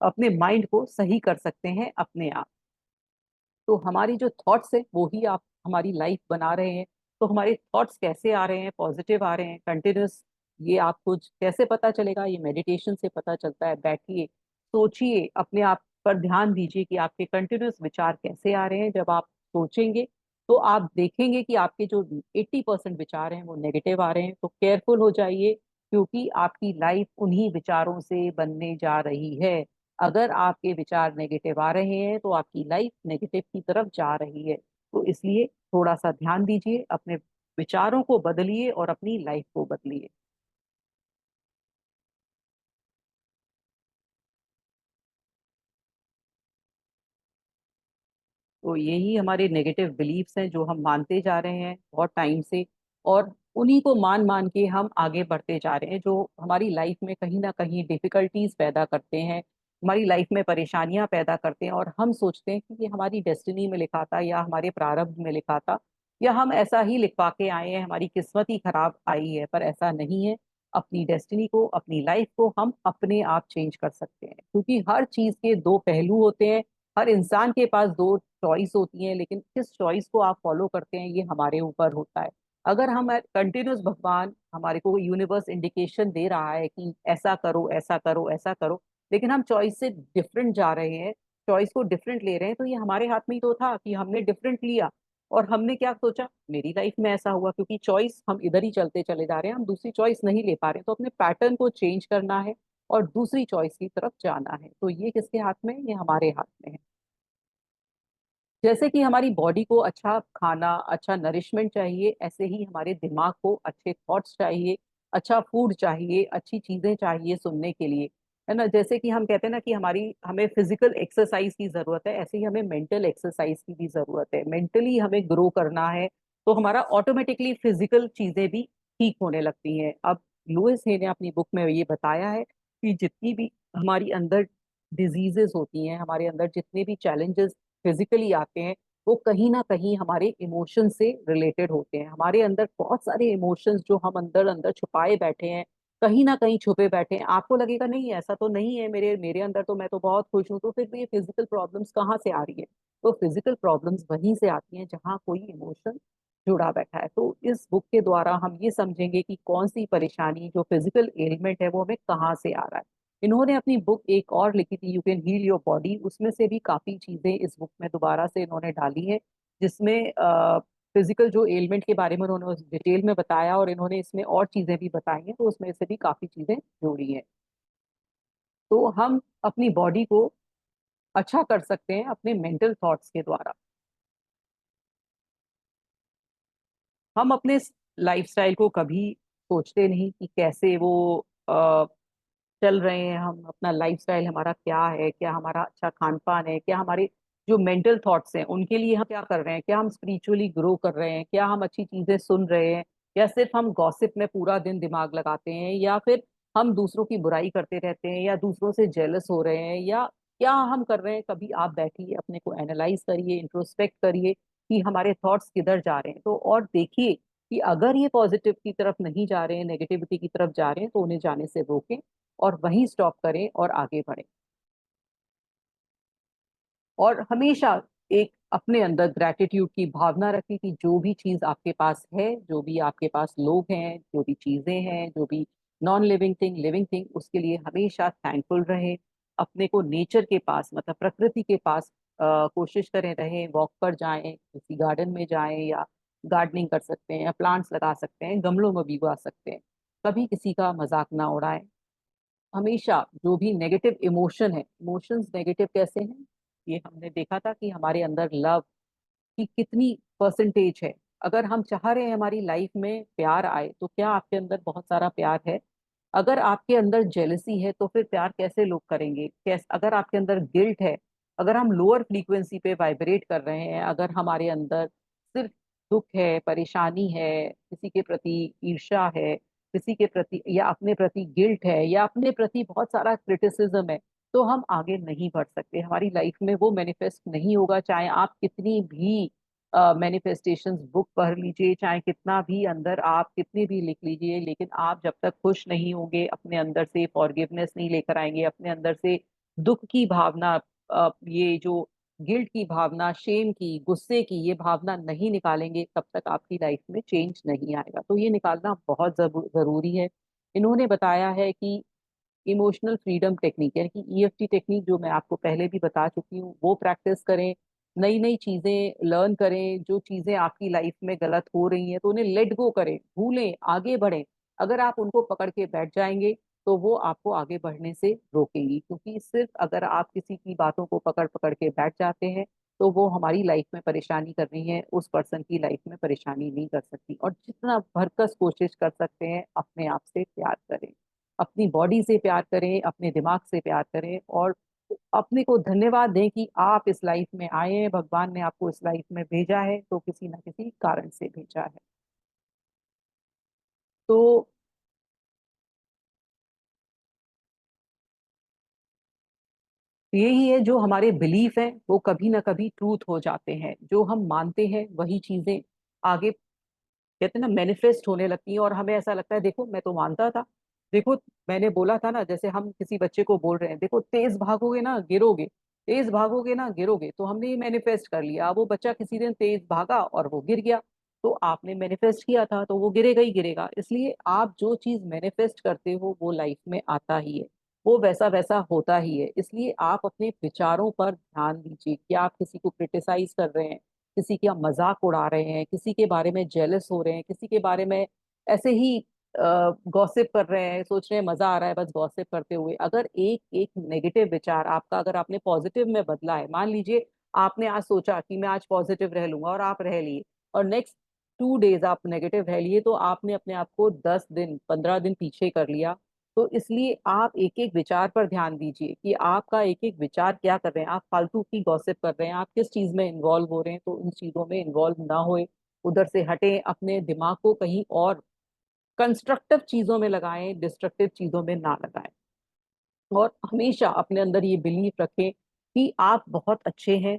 अपने माइंड को सही कर सकते हैं अपने आप। तो हमारी जो थॉट्स है वो ही आप हमारी लाइफ बना रहे हैं। तो हमारे थॉट्स कैसे आ रहे हैं? पॉजिटिव आ रहे हैं, कंटिन्यूस? ये आपको कैसे पता चलेगा? ये मेडिटेशन से पता चलता है। बैठिए, सोचिए, अपने आप पर ध्यान दीजिए कि आपके कंटिन्यूस विचार कैसे आ रहे हैं। जब आप सोचेंगे तो आप देखेंगे कि आपके जो 80% विचार हैं वो नेगेटिव आ रहे हैं। तो केयरफुल हो जाइए, क्योंकि आपकी लाइफ उन्हीं विचारों से बनने जा रही है। अगर आपके विचार नेगेटिव आ रहे हैं तो आपकी लाइफ नेगेटिव की तरफ जा रही है। तो इसलिए थोड़ा सा ध्यान दीजिए, अपने विचारों को बदलिए और अपनी लाइफ को बदलिए। तो यही हमारे नेगेटिव बिलीफ्स हैं जो हम मानते जा रहे हैं बहुत टाइम से। और उन्हीं को मान मान के हम आगे बढ़ते जा रहे हैं, जो हमारी लाइफ में कहीं ना कहीं डिफिकल्टीज पैदा करते हैं, हमारी लाइफ में परेशानियां पैदा करते हैं, और हम सोचते हैं कि ये हमारी डेस्टिनी में लिखा था या हमारे प्रारब्ध में लिखा था, या हम ऐसा ही लिखवा के आए हैं, हमारी किस्मत ही खराब आई है। पर ऐसा नहीं है। अपनी डेस्टिनी को, अपनी लाइफ को हम अपने आप चेंज कर सकते हैं, क्योंकि हर चीज के दो पहलू होते हैं। हर इंसान के पास दो चॉइस होती है, लेकिन किस चॉइस को आप फॉलो करते हैं ये हमारे ऊपर होता है। अगर हम कंटिन्यूस, भगवान हमारे को यूनिवर्स इंडिकेशन दे रहा है कि ऐसा करो, ऐसा करो, ऐसा करो, लेकिन हम चॉइस से डिफरेंट जा रहे हैं, चॉइस को डिफरेंट ले रहे हैं, तो ये हमारे हाथ में ही तो था कि हमने डिफरेंट लिया। और हमने क्या सोचा, मेरी लाइफ में ऐसा हुआ, क्योंकि चॉइस हम इधर ही चलते चले जा रहे हैं, हम दूसरी चॉइस नहीं ले पा रहे हैं, तो अपने पैटर्न को चेंज करना है और दूसरी चॉइस की तरफ जाना है। तो ये किसके हाथ में है? ये हमारे हाथ में है। जैसे कि हमारी बॉडी को अच्छा खाना, अच्छा नरिशमेंट चाहिए, ऐसे ही हमारे दिमाग को अच्छे थॉट्स चाहिए, अच्छा फूड चाहिए, अच्छी चीजें चाहिए सुनने के लिए, है ना। जैसे कि हम कहते हैं ना कि हमें फिजिकल एक्सरसाइज की जरूरत है, ऐसे ही हमें मेंटल एक्सरसाइज की भी जरूरत है। मेंटली हमें ग्रो करना है, तो हमारा ऑटोमेटिकली फिजिकल चीजें भी ठीक होने लगती हैं। अब लुइस हे ने अपनी बुक में ये बताया है कि जितनी भी हमारी अंदर डिजीजेस होती हैं, हमारे अंदर जितने भी चैलेंजेस फिजिकली आते हैं, वो कहीं ना कहीं हमारे इमोशन से रिलेटेड होते हैं। हमारे अंदर बहुत सारे इमोशंस जो हम अंदर अंदर छुपाए बैठे हैं, कहीं ना कहीं छुपे बैठे हैं। आपको लगेगा नहीं ऐसा तो नहीं है, मेरे मेरे अंदर तो मैं तो बहुत खुश हूँ, तो फिर ये फिजिकल प्रॉब्लम्स कहाँ से आ रही है? तो फिजिकल प्रॉब्लम्स वहीं से आती हैं जहाँ कोई इमोशन जुड़ा बैठा है। तो इस बुक के द्वारा हम ये समझेंगे कि कौन सी परेशानी, जो फिजिकल एलिमेंट है, वो हमें कहाँ से आ रहा है। इन्होंने अपनी बुक एक और लिखी थी, you can heal your body, उसमें से भी काफी चीजें इस बुक में दोबारा से इन्होंने डाली हैं, जिसमें फिजिकल जो एलिमेंट के बारे में उन्होंने डिटेल में बताया, और इन्होंने इसमें और चीजें भी बताई हैं, तो उसमें से भी काफी चीजें जोड़ी हैं। तो हम अपनी बॉडी को अच्छा कर सकते हैं अपने मेंटल थॉट्स के द्वारा। हम अपने लाइफस्टाइल को कभी सोचते नहीं कि कैसे वो चल रहे हैं, हम अपना लाइफस्टाइल हमारा क्या है, क्या हमारा अच्छा खान पान है, क्या हमारे जो मेंटल थॉट्स हैं उनके लिए हम क्या कर रहे हैं, क्या हम स्पिरिचुअली ग्रो कर रहे हैं, क्या हम अच्छी चीजें सुन रहे हैं, या सिर्फ हम गॉसिप में पूरा दिन दिमाग लगाते हैं, या फिर हम दूसरों की बुराई करते रहते हैं, या दूसरों से जेलस हो रहे हैं, या क्या हम कर रहे हैं। कभी आप बैठिए, अपने को एनालाइज करिए, इंट्रोस्पेक्ट करिए कि हमारे थॉट्स किधर जा रहे हैं, तो और देखिए कि अगर ये पॉजिटिव की तरफ नहीं जा रहे हैं, नेगेटिविटी की तरफ जा रहे हैं, तो उन्हें जाने से रोकें और वहीं स्टॉप करें और आगे बढ़ें। और हमेशा एक अपने अंदर ग्रैटिट्यूड की भावना रखें कि जो भी चीज आपके पास है, जो भी आपके पास लोग हैं, जो भी चीजें हैं, जो भी non living thing, living thing, उसके लिए हमेशा थैंकफुल रहें। अपने को नेचर के पास, मतलब प्रकृति के पास कोशिश करें रहें, वॉक पर जाएं, किसी गार्डन में जाएं, या गार्डनिंग कर सकते हैं, या प्लांट्स लगा सकते हैं, गमलों में भी उगा सकते हैं। कभी किसी का मजाक ना उड़ाएं। हमेशा जो भी नेगेटिव इमोशन है, इमोशंस नेगेटिव कैसे हैं, ये हमने देखा था कि हमारे अंदर लव की कितनी परसेंटेज है। अगर हम चाह रहे हैं हमारी लाइफ में प्यार आए, तो क्या आपके अंदर बहुत सारा प्यार है? अगर आपके अंदर जेलसी है, तो फिर प्यार कैसे लोग करेंगे? अगर आपके अंदर गिल्ट है, अगर हम लोअर फ्रीक्वेंसी पे वाइब्रेट कर रहे हैं, अगर हमारे अंदर सिर्फ दुख है, परेशानी है, किसी के प्रति ईर्ष्या है, किसी के प्रति या अपने प्रति गिल्ट है, या अपने प्रति बहुत सारा क्रिटिसिज्म है, तो हम आगे नहीं बढ़ सकते। हमारी लाइफ में वो मैनिफेस्ट नहीं होगा, चाहे आप कितनी भी मैनिफेस्टेशंस बुक पढ़ लीजिए, चाहे कितना भी अंदर आप कितनी भी लिख लीजिए, लेकिन आप जब तक खुश नहीं होंगे, अपने अंदर से फॉरगिवनेस नहीं लेकर आएंगे, अपने अंदर से दुख की भावना, ये जो गिल्ट की भावना, शेम की, गुस्से की ये भावना नहीं निकालेंगे, तब तक आपकी लाइफ में चेंज नहीं आएगा। तो ये निकालना बहुत जरूरी है। इन्होंने बताया है कि इमोशनल फ्रीडम टेक्निक, यानी कि ईएफटी टेक्निक, जो मैं आपको पहले भी बता चुकी हूँ, वो प्रैक्टिस करें। नई नई चीजें लर्न करें, जो चीजें आपकी लाइफ में गलत हो रही हैं तो उन्हें लेट गो करें, भूलें, आगे बढ़ें। अगर आप उनको पकड़ के बैठ जाएंगे, तो वो आपको आगे बढ़ने से रोकेंगी, क्योंकि सिर्फ अगर आप किसी की बातों को पकड़ पकड़ के बैठ जाते हैं, तो वो हमारी लाइफ में परेशानी कर रही है, उस पर्सन की लाइफ में परेशानी नहीं कर सकती। और जितना भरकस कोशिश कर सकते हैं, अपने आप से प्यार करें, अपनी बॉडी से प्यार करें, अपने दिमाग से प्यार करें, और अपने को धन्यवाद दें कि आप इस लाइफ में आए हैं, भगवान ने आपको इस लाइफ में भेजा है, तो किसी ना किसी कारण से भेजा है। तो यही है, जो हमारे बिलीफ है वो कभी ना कभी ट्रूथ हो जाते हैं, जो हम मानते हैं वही चीजें आगे कहते हैं ना मैनिफेस्ट होने लगती हैं, और हमें ऐसा लगता है देखो मैं तो मानता था, देखो मैंने बोला था ना, जैसे हम किसी बच्चे को बोल रहे हैं देखो तेज भागोगे ना गिरोगे, तेज भागोगे ना गिरोगे, तो हमने ये मैनिफेस्ट कर लिया। अब वो बच्चा किसी दिन तेज भागा और वो गिर गया, तो आपने मैनिफेस्ट किया था तो वो गिरेगा ही गिरेगा। इसलिए आप जो चीज मैनिफेस्ट करते हो वो लाइफ में आता ही है, वो वैसा वैसा होता ही है। इसलिए आप अपने विचारों पर ध्यान दीजिए कि आप किसी को क्रिटिसाइज कर रहे हैं, किसी का मजाक उड़ा रहे हैं, किसी के बारे में जेलस हो रहे हैं, किसी के बारे में ऐसे ही गॉसिप कर रहे हैं, सोच रहे हैं मजा आ रहा है बस गॉसिप करते हुए। अगर एक एक नेगेटिव विचार आपका अगर आपने पॉजिटिव में बदला है, मान लीजिए आपने आज सोचा कि मैं आज पॉजिटिव रह लूंगा और आप रह लिए, और नेक्स्ट 2 डेज आप नेगेटिव रह लिए, तो आपने अपने आप को 10 दिन 15 दिन पीछे कर लिया। तो इसलिए आप एक एक विचार पर ध्यान दीजिए कि आपका एक एक विचार क्या कर रहे हैं। आप फालतू की गॉसिप कर रहे हैं, आप किस चीज में इन्वॉल्व हो रहे हैं, तो उन चीजों में इन्वॉल्व ना होए, उधर से हटें, अपने दिमाग को कहीं और कंस्ट्रक्टिव चीजों में लगाएं, डिस्ट्रक्टिव चीजों में ना लगाएं। और हमेशा अपने अंदर ये बिलीफ रखें कि आप बहुत अच्छे हैं,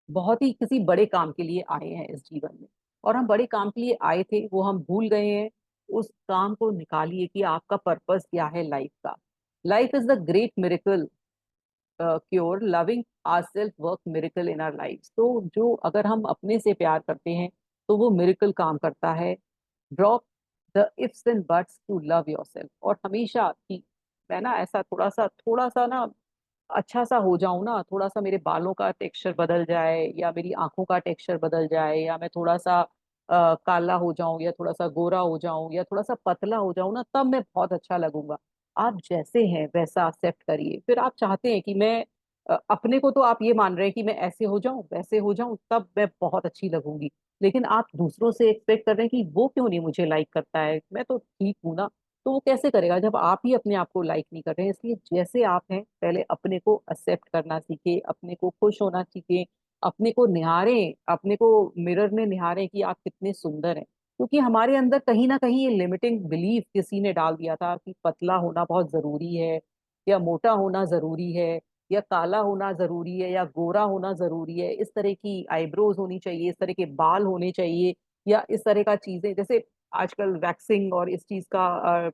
बहुत ही किसी बड़े काम के लिए आए हैं इस जीवन में, और हम बड़े काम के लिए आए थे वो हम भूल गए हैं। उस काम को निकालिए कि आपका पर्पस क्या है लाइफ का। Life is the great miracle cure loving ourself work miracle in our life. तो जो अगर हम अपने से प्यार करते हैं तो वो मिरेकल काम करता है। Drop the ifs and buts to love yourself. और हमेशा कि मैं ना ऐसा थोड़ा सा ना अच्छा सा हो जाऊं ना, थोड़ा सा मेरे बालों का टेक्सचर बदल जाए, या मेरी आंखों का टेक्सचर बदल जाए, या मैं थोड़ा सा काला हो जाऊं, या थोड़ा सा गोरा हो जाऊं, या थोड़ा सा पतला हो जाऊं ना, तब मैं बहुत अच्छा लगूंगा। आप जैसे हैं वैसा एक्सेप्ट करिए। फिर आप चाहते हैं कि मैं अपने को तो आप ये मान रहे हैं कि मैं ऐसे हो जाऊं वैसे हो जाऊं तब मैं बहुत अच्छी लगूंगी, लेकिन आप दूसरों से एक्सपेक्ट कर रहे हैं कि वो क्यों नहीं मुझे लाइक करता है, मैं तो ठीक हूं ना। तो वो कैसे करेगा जब आप ही अपने आप को लाइक नहीं कर रहे हैं। इसलिए जैसे आप हैं पहले अपने को एक्सेप्ट करना सीखे, अपने को खुश होना सीखे, अपने को निहारें, अपने को मिरर में निहारें कि आप कितने सुंदर हैं। क्योंकि हमारे अंदर कहीं ना कहीं ये लिमिटिंग बिलीफ किसी ने डाल दिया था कि पतला होना बहुत जरूरी है, या मोटा होना जरूरी है, या काला होना जरूरी है, या गोरा होना जरूरी है, इस तरह की आईब्रोज होनी चाहिए, इस तरह के बाल होने चाहिए, या इस तरह का चीजें। जैसे आजकल वैक्सिंग और इस चीज का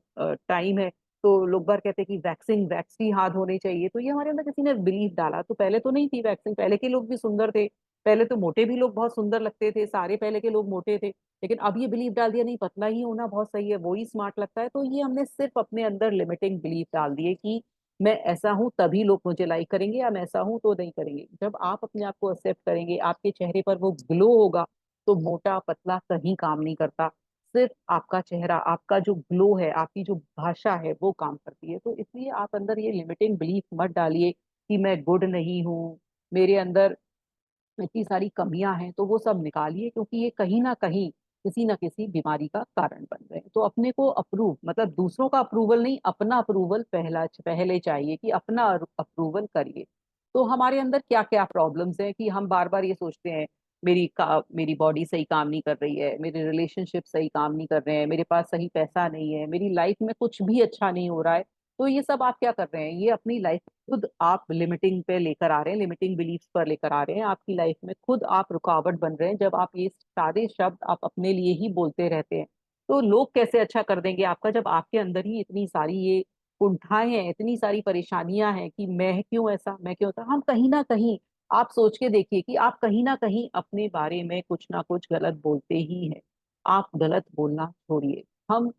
टाइम है, तो लोग बार कहते हैं कि वैक्सिंग वैक्स ही हाथ होने चाहिए। तो ये हमारे अंदर किसी ने बिलीफ डाला। तो पहले तो नहीं थी वैक्सिंग, पहले के लोग भी सुंदर थे, पहले तो मोटे भी लोग बहुत सुंदर लगते थे, सारे पहले के लोग मोटे थे। लेकिन अब ये बिलीफ डाल दिया नहीं, पतला ही होना बहुत सही है, वो ही स्मार्ट लगता है। तो ये हमने सिर्फ अपने अंदर लिमिटिंग बिलीफ डाल दिए कि मैं ऐसा हूं तभी लोग मुझे लाइक करेंगे, या मैं ऐसा हूं तो नहीं करेंगे। जब आप अपने आप को एक्सेप्ट करेंगे, आपके चेहरे पर वो ग्लो होगा, तो मोटा पतला कहीं काम नहीं करता। सिर्फ आपका चेहरा, आपका जो ग्लो है, आपकी जो भाषा है वो काम करती है। तो इसलिए आप अंदर ये लिमिटिंग बिलीफ मत डालिए कि मैं गुड नहीं हूँ, मेरे अंदर इतनी सारी कमियां हैं। तो वो सब निकालिए, क्योंकि ये कहीं ना किसी बीमारी का कारण बन रहे हैं। तो अपने को अप्रूव, मतलब दूसरों का अप्रूवल नहीं, अपना अप्रूवल पहले चाहिए कि अपना अप्रूवल करिए। तो हमारे अंदर क्या क्या प्रॉब्लम्स हैं कि हम बार बार ये सोचते हैं मेरी बॉडी सही काम नहीं कर रही है, मेरे रिलेशनशिप सही काम नहीं कर रहे हैं, मेरे पास सही पैसा नहीं है, मेरी लाइफ में कुछ भी अच्छा नहीं हो रहा है। तो ये सब आप क्या कर रहे हैं, ये अपनी लाइफ खुद आप लिमिटिंग पे लेकर आ रहे हैं, लिमिटिंग बिलीफ्स पर लेकर आ रहे हैं। आपकी लाइफ में खुद आप रुकावट बन रहे हैं जब आप ये सारे शब्द आप अपने लिए ही बोलते रहते हैं। तो लोग कैसे अच्छा कर देंगे आपका जब आपके अंदर ही इतनी सारी ये कुंठाएं हैं, इतनी सारी परेशानियां हैं कि मैं क्यों ऐसा, मैं क्यों ऐसा। हम कहीं ना कहीं, आप सोच के देखिए कि आप कहीं ना कहीं अपने बारे में कुछ ना कुछ गलत बोलते ही हैं। आप गलत बोलना छोड़िए। हम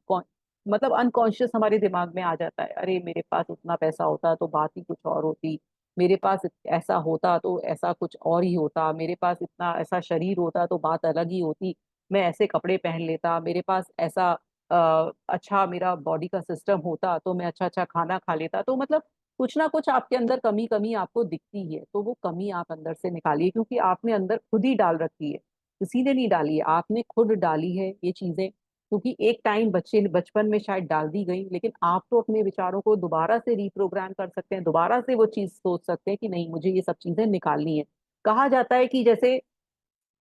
मतलब अनकॉन्शियस हमारे दिमाग में आ जाता है, अरे मेरे पास उतना पैसा होता तो बात ही कुछ और होती, मेरे पास ऐसा होता तो ऐसा कुछ और ही होता, मेरे पास इतना ऐसा शरीर होता तो बात अलग ही होती, मैं ऐसे कपड़े पहन लेता, मेरे पास ऐसा अच्छा मेरा बॉडी का सिस्टम होता तो मैं अच्छा अच्छा खाना खा लेता। तो मतलब कुछ ना कुछ आपके अंदर कमी कमी आपको दिखती है, तो वो कमी आप अंदर से निकालिए, क्योंकि आपने अंदर खुद ही डाल रखी है, किसी ने नहीं डाली है, आपने खुद डाली है ये चीजें। क्योंकि एक टाइम बचपन में शायद डाल दी गई, लेकिन आप तो अपने विचारों को दोबारा से रिप्रोग्राम कर सकते हैं, दोबारा से वो चीज सोच सकते हैं कि नहीं मुझे ये सब चीजें निकालनी है। कहा जाता है कि जैसे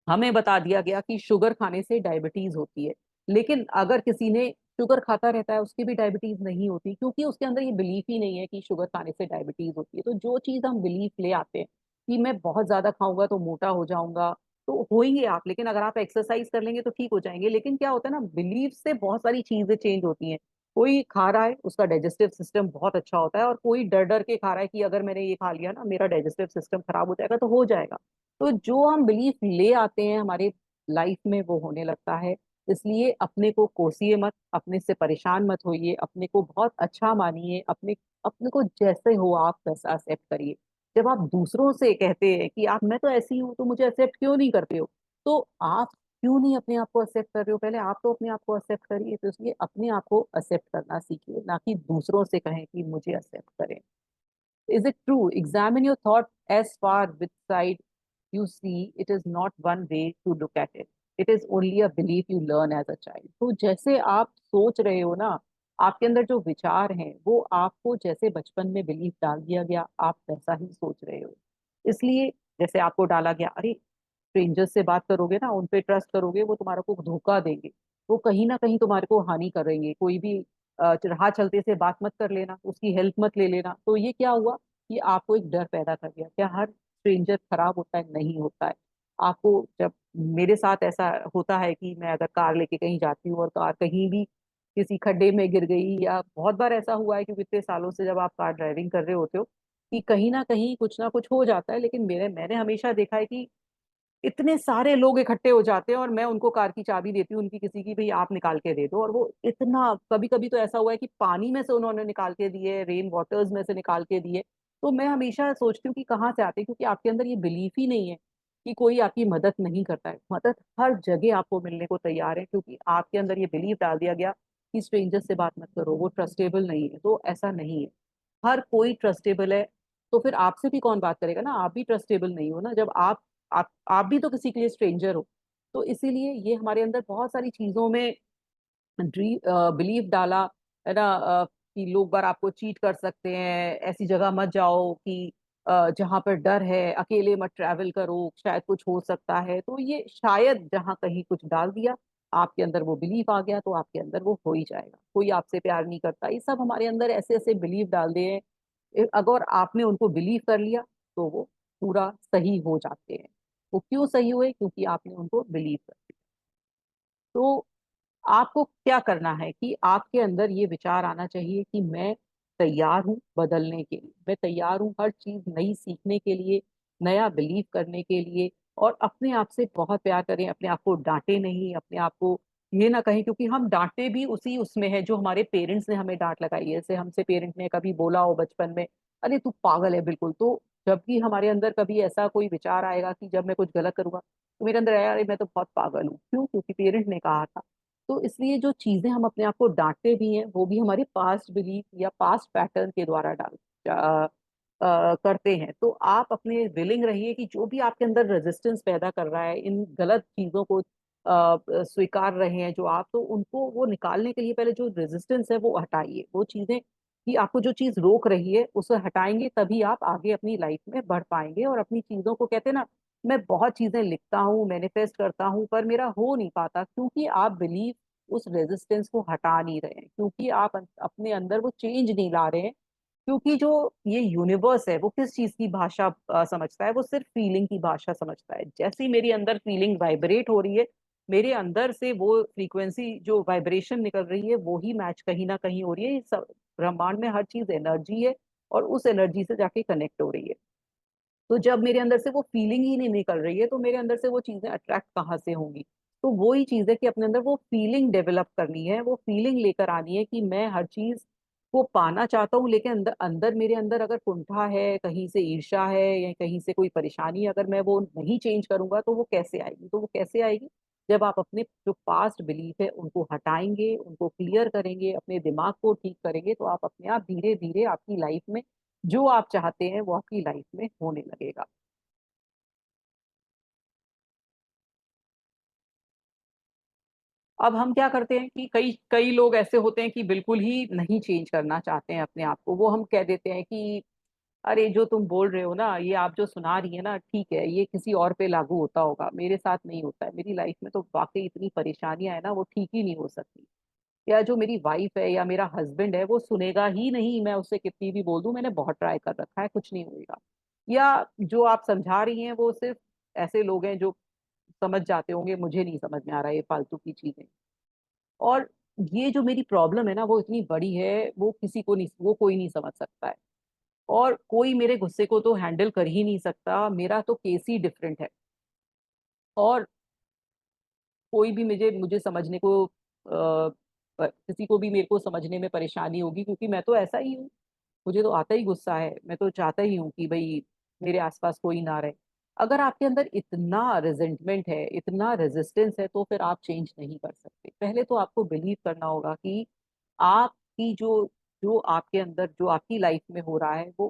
हमें बता दिया गया कि शुगर खाने से डायबिटीज होती है, लेकिन अगर किसी ने शुगर खाता रहता है उसकी भी डायबिटीज नहीं होती, क्योंकि उसके अंदर ये बिलीफ ही नहीं है कि शुगर खाने से डायबिटीज होती है। तो जो चीज हम बिलीफ ले आते हैं कि मैं बहुत ज्यादा खाऊंगा तो मोटा हो जाऊंगा, तो होएंगे आप, लेकिन अगर आप एक्सरसाइज कर लेंगे तो ठीक हो जाएंगे। लेकिन क्या होता है ना, बिलीफ से बहुत सारी चीजें चेंज होती हैं। कोई खा रहा है उसका डाइजेस्टिव सिस्टम बहुत अच्छा होता है, और कोई डर डर के खा रहा है कि अगर मैंने ये खा लिया ना मेरा डाइजेस्टिव सिस्टम खराब हो जाएगा, तो हो जाएगा। तो जो हम बिलीफ ले आते हैं हमारे लाइफ में वो होने लगता है। इसलिए अपने को कोसिए मत, अपने से परेशान मत होइए, अपने को बहुत अच्छा मानिए, अपने अपने को जैसे हो आप वैसा एक्सेप्ट करिए। जब आप दूसरों से कहते हैं कि आप, मैं तो ऐसी हूं तो मुझे एक्सेप्ट क्यों नहीं करते हो, तो आप क्यों नहीं अपने आप को एक्सेप्ट कर रहे हो? पहले आप तो अपने आप को एक्सेप्ट करिए। तो इसलिए अपने आप को एक्सेप्ट करना सीखिए, ना कि दूसरों से कहें कि मुझे एक्सेप्ट करें। Is it true? Examine your thought as far which side you see. It is not one way to look at it. It is only a belief you learn as a child. तो जैसे आप सोच रहे हो ना, आपके अंदर जो विचार हैं वो आपको जैसे बचपन में बिलीफ डाल दिया गया, आप वैसा ही सोच रहे हो। इसलिए जैसे आपको डाला गया, अरे स्ट्रेंजर्स से बात करोगे ना, उन पे ट्रस्ट करोगे, वो तुम्हारे को धोखा देंगे, वो कहीं ना कहीं तुम्हारे को हानि करेंगे, कोई भी राह चलते से बात मत कर लेना, उसकी हेल्प मत ले लेना। तो ये क्या हुआ कि आपको एक डर पैदा कर दिया। क्या हर स्ट्रेंजर खराब होता है? नहीं होता है। आपको जब, मेरे साथ ऐसा होता है कि मैं अगर कार लेके कहीं जाती हूँ और कार कहीं भी किसी खड्डे में गिर गई, या बहुत बार ऐसा हुआ है कि इतने सालों से जब आप कार ड्राइविंग कर रहे होते हो कि कहीं ना कुछ हो जाता है, लेकिन मैंने हमेशा देखा है कि इतने सारे लोग इकट्ठे हो जाते हैं और मैं उनको कार की चाबी देती हूँ उनकी किसी की, भाई आप निकाल के दे दो, और वो इतना, कभी कभी तो ऐसा हुआ है कि पानी में से उन्होंने निकाल के दिए, रेन वाटर्स में से निकाल के दिए। तो मैं हमेशा सोचती हूँ कि कहाँ से आते हैं, क्योंकि आपके अंदर ये बिलीफ ही नहीं है कि कोई आपकी मदद नहीं करता है। मदद हर जगह आपको मिलने को तैयार है, क्योंकि आपके अंदर ये बिलीफ डाल दिया गया कि स्ट्रेंजर से बात मत करो, वो ट्रस्टेबल नहीं है। तो ऐसा नहीं है, हर कोई ट्रस्टेबल है। तो फिर आपसे भी कौन बात करेगा ना, आप भी ट्रस्टेबल नहीं हो ना, जब आप भी तो किसी के लिए स्ट्रेंजर हो। तो इसीलिए ये हमारे अंदर बहुत सारी चीजों में बिलीफ डाला है ना, कि लोग बार आपको चीट कर सकते हैं, ऐसी जगह मत जाओ कि जहां पर डर है, अकेले मत ट्रैवल करो, शायद कुछ हो सकता है। तो ये शायद जहां कहीं कुछ डाल दिया, आपके अंदर वो बिलीफ आ गया, तो आपके अंदर वो हो ही जाएगा। कोई आपसे प्यार नहीं करता, ये सब हमारे अंदर ऐसे ऐसे बिलीफ डाल दिए हैं। अगर आपने उनको बिलीव कर लिया तो वो पूरा सही हो जाते हैं। वो क्यों सही हुए? क्योंकि आपने उनको बिलीव कर लिया। तो आपको क्या करना है कि आपके अंदर ये विचार आना चाहिए कि मैं तैयार हूं बदलने के लिए, मैं तैयार हूं हर चीज नई सीखने के लिए, नया बिलीव करने के लिए। और अपने आप से बहुत प्यार करें, अपने आप को डांटे नहीं, अपने आप को ये ना कहें, क्योंकि हम डांटे भी उसी उसमें है जो हमारे पेरेंट्स ने हमें डांट लगाई है। जैसे हमसे पेरेंट ने कभी बोला हो बचपन में, अरे तू पागल है बिल्कुल, तो जब भी हमारे अंदर कभी ऐसा कोई विचार आएगा कि जब मैं कुछ गलत करूंगा, तो मेरे अंदर आया, अरे मैं तो बहुत पागल हूँ, क्यों? क्योंकि पेरेंट ने कहा था। तो इसलिए जो चीजें हम अपने आप को डांटते भी हैं वो भी हमारे पास्ट बिलीफ या पास्ट पैटर्न के द्वारा करते हैं। तो आप अपने विलिंग रहिए कि जो भी आपके अंदर रेजिस्टेंस पैदा कर रहा है, इन गलत चीजों को स्वीकार रहे हैं जो आप, तो उनको वो निकालने के लिए पहले जो रेजिस्टेंस है वो हटाइए। वो चीजें कि आपको जो चीज रोक रही है उसे हटाएंगे, तभी आप आगे अपनी लाइफ में बढ़ पाएंगे। और अपनी चीजों को, कहते हैं ना, मैं बहुत चीजें लिखता हूँ, मैनिफेस्ट करता हूँ, पर मेरा हो नहीं पाता, क्योंकि आप बिलीव उस रेजिस्टेंस को हटा नहीं रहे हैं, क्योंकि आप अपने अंदर वो चेंज नहीं ला रहे हैं। क्योंकि जो ये यूनिवर्स है वो किस चीज की भाषा समझता है? वो सिर्फ फीलिंग की भाषा समझता है। जैसे ही मेरी अंदर फीलिंग वाइब्रेट हो रही है, मेरे अंदर से वो फ्रीक्वेंसी जो वाइब्रेशन निकल रही है वो ही मैच कहीं ना कहीं हो रही है। ये सब ब्रह्मांड में हर चीज एनर्जी है, और उस एनर्जी से जाके कनेक्ट हो रही है। तो जब मेरे अंदर से वो फीलिंग ही नहीं निकल रही है, तो मेरे अंदर से वो चीजें अट्रैक्ट कहाँ से होंगी? तो वो ही चीज है कि अपने अंदर वो फीलिंग डेवलप करनी है, वो फीलिंग लेकर आनी है कि मैं हर चीज को पाना चाहता हूँ, लेकिन अंदर अंदर मेरे अंदर अगर कुंठा है, कहीं से ईर्ष्या है, या कहीं से कोई परेशानी है, अगर मैं वो नहीं चेंज करूंगा तो वो कैसे आएगी? तो वो कैसे आएगी? जब आप अपने जो पास्ट बिलीफ है उनको हटाएंगे, उनको क्लियर करेंगे, अपने दिमाग को ठीक करेंगे, तो आप अपने आप धीरे धीरे आपकी लाइफ में जो आप चाहते हैं वो आपकी लाइफ में होने लगेगा। अब हम क्या करते हैं कि कई कई लोग ऐसे होते हैं कि बिल्कुल ही नहीं चेंज करना चाहते हैं अपने आप को। वो हम कह देते हैं कि अरे जो तुम बोल रहे हो ना, ये आप जो सुना रही है ना, ठीक है, ये किसी और पे लागू होता होगा, मेरे साथ नहीं होता है। मेरी लाइफ में तो वाकई इतनी परेशानियां है ना, वो ठीक ही नहीं हो सकती। या जो मेरी वाइफ है या मेरा हस्बैंड है, वो सुनेगा ही नहीं, मैं उससे कितनी भी बोल दूं, मैंने बहुत ट्राई कर रखा है, कुछ नहीं होएगा। या जो आप समझा रही हैं वो सिर्फ ऐसे लोग हैं जो समझ जाते होंगे, मुझे नहीं समझ में आ रहा है ये फालतू की चीजें। और ये जो मेरी प्रॉब्लम है ना, वो इतनी बड़ी है, वो किसी को नहीं, वो कोई नहीं समझ सकता है। और कोई मेरे गुस्से को तो हैंडल कर ही नहीं सकता, मेरा तो केस ही डिफरेंट है। और कोई भी मुझे मुझे समझने को किसी को भी मेरे को समझने में परेशानी होगी, क्योंकि मैं तो ऐसा ही हूँ। मुझे तो आता ही गुस्सा है, मैं तो चाहता ही हूँ कि भाई मेरे आसपास कोई ना रहे। अगर आपके अंदर इतना रिजेंटमेंट है, इतना रेजिस्टेंस है, तो फिर आप चेंज नहीं कर सकते। पहले तो आपको बिलीव करना होगा कि आपकी जो जो आपके अंदर जो आपकी लाइफ में हो रहा है, वो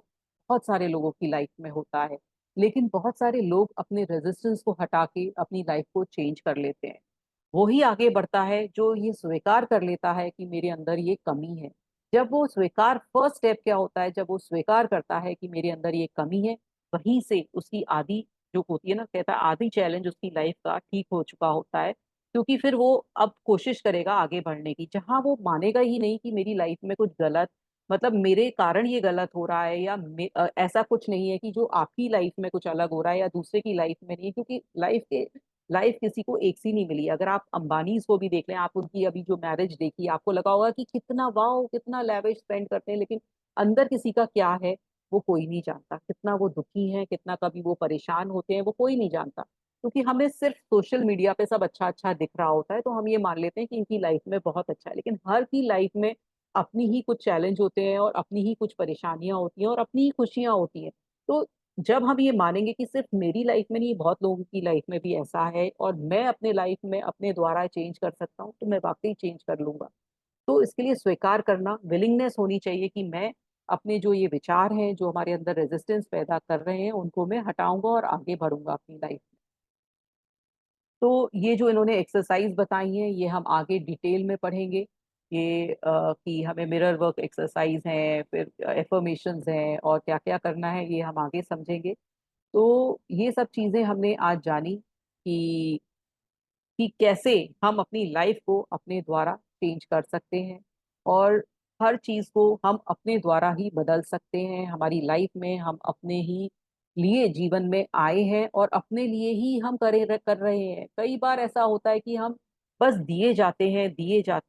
बहुत सारे लोगों की लाइफ में होता है। लेकिन बहुत सारे लोग अपने रेजिस्टेंस को हटा के अपनी लाइफ को चेंज कर लेते हैं। वो ही आगे बढ़ता है जो ये स्वीकार कर लेता है कि मेरे अंदर ये कमी है। जब वो स्वीकार, फर्स्ट स्टेप क्या होता है, जब वो स्वीकार करता है कि मेरे अंदर ये कमी है, वहीं से उसकी आधी जो होती है ना, कहता है आधी चैलेंज उसकी लाइफ का ठीक हो चुका होता है। क्योंकि फिर वो अब कोशिश करेगा आगे बढ़ने की, जहां वो मानेगा ही नहीं कि मेरी लाइफ में कुछ गलत, मतलब मेरे कारण ये गलत हो रहा है, या ऐसा कुछ नहीं है कि जो आपकी लाइफ में कुछ अलग हो रहा है या दूसरे की लाइफ में नहीं। क्योंकि लाइफ किसी को एक सी नहीं मिली। अगर आप अंबानीज को भी देख लें, आप उनकी अभी जो मैरिज देखी, आपको लगा होगा कि कितना वाओ, कितना लेविश स्पेंड करते हैं, लेकिन अंदर किसी का क्या है वो कोई नहीं जानता। कितना वो दुखी है, कितना कभी वो परेशान होते हैं, वो कोई नहीं जानता। क्योंकि हमें सिर्फ सोशल मीडिया पे सब अच्छा अच्छा दिख रहा होता है, तो हम ये मान लेते हैं कि इनकी लाइफ में बहुत अच्छा है। लेकिन हर की लाइफ में अपनी ही कुछ चैलेंज होते हैं, और अपनी ही कुछ परेशानियां होती हैं, और अपनी ही खुशियां होती हैं। तो जब हम ये मानेंगे कि सिर्फ मेरी लाइफ में नहीं, बहुत लोगों की लाइफ में भी ऐसा है, और मैं अपने लाइफ में अपने द्वारा चेंज कर सकता हूँ, तो मैं वाकई चेंज कर लूंगा। तो इसके लिए स्वीकार करना, विलिंगनेस होनी चाहिए कि मैं अपने जो ये विचार हैं जो हमारे अंदर रेजिस्टेंस पैदा कर रहे हैं, उनको मैं हटाऊंगा और आगे बढ़ूंगा अपनी लाइफ में। तो ये जो इन्होंने एक्सरसाइज बताई है, ये हम आगे डिटेल में पढ़ेंगे। ये कि हमें मिरर वर्क एक्सरसाइज हैं, फिर एफर्मेशंस हैं, और क्या क्या करना है ये हम आगे समझेंगे। तो ये सब चीजें हमने आज जानी कि कैसे हम अपनी लाइफ को अपने द्वारा चेंज कर सकते हैं, और हर चीज को हम अपने द्वारा ही बदल सकते हैं। हमारी लाइफ में हम अपने ही लिए जीवन में आए हैं, और अपने लिए ही हम कर रहे हैं। कई बार ऐसा होता है कि हम बस दिए जाते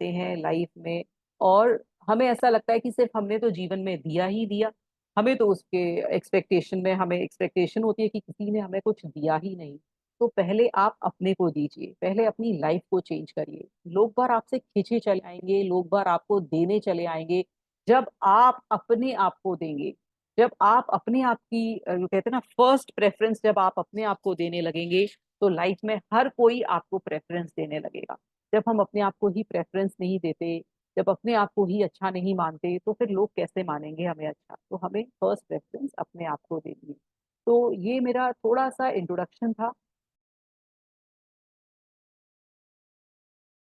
हैं लाइफ में, और हमें ऐसा लगता है कि सिर्फ हमने तो जीवन में दिया ही दिया। हमें तो उसके एक्सपेक्टेशन में, हमें एक्सपेक्टेशन होती है कि किसी ने हमें कुछ दिया ही नहीं। तो पहले आप अपने को दीजिए, पहले अपनी लाइफ को चेंज करिए। लोग बार आपसे खींचे चले आएंगे, लोग बार आपको देने चले आएंगे, जब आप अपने आप को देंगे। जब आप अपने आप की जो कहते हैं ना, फर्स्ट प्रेफरेंस जब आप अपने आप को देने लगेंगे, तो लाइफ में हर कोई आपको प्रेफरेंस देने लगेगा। जब हम अपने आप को ही प्रेफरेंस नहीं देते, जब अपने आप को ही अच्छा नहीं मानते, तो फिर लोग कैसे मानेंगे हमें अच्छा। तो हमें फर्स्ट प्रेफरेंस अपने आप को देनी है। तो ये मेरा थोड़ा सा इंट्रोडक्शन था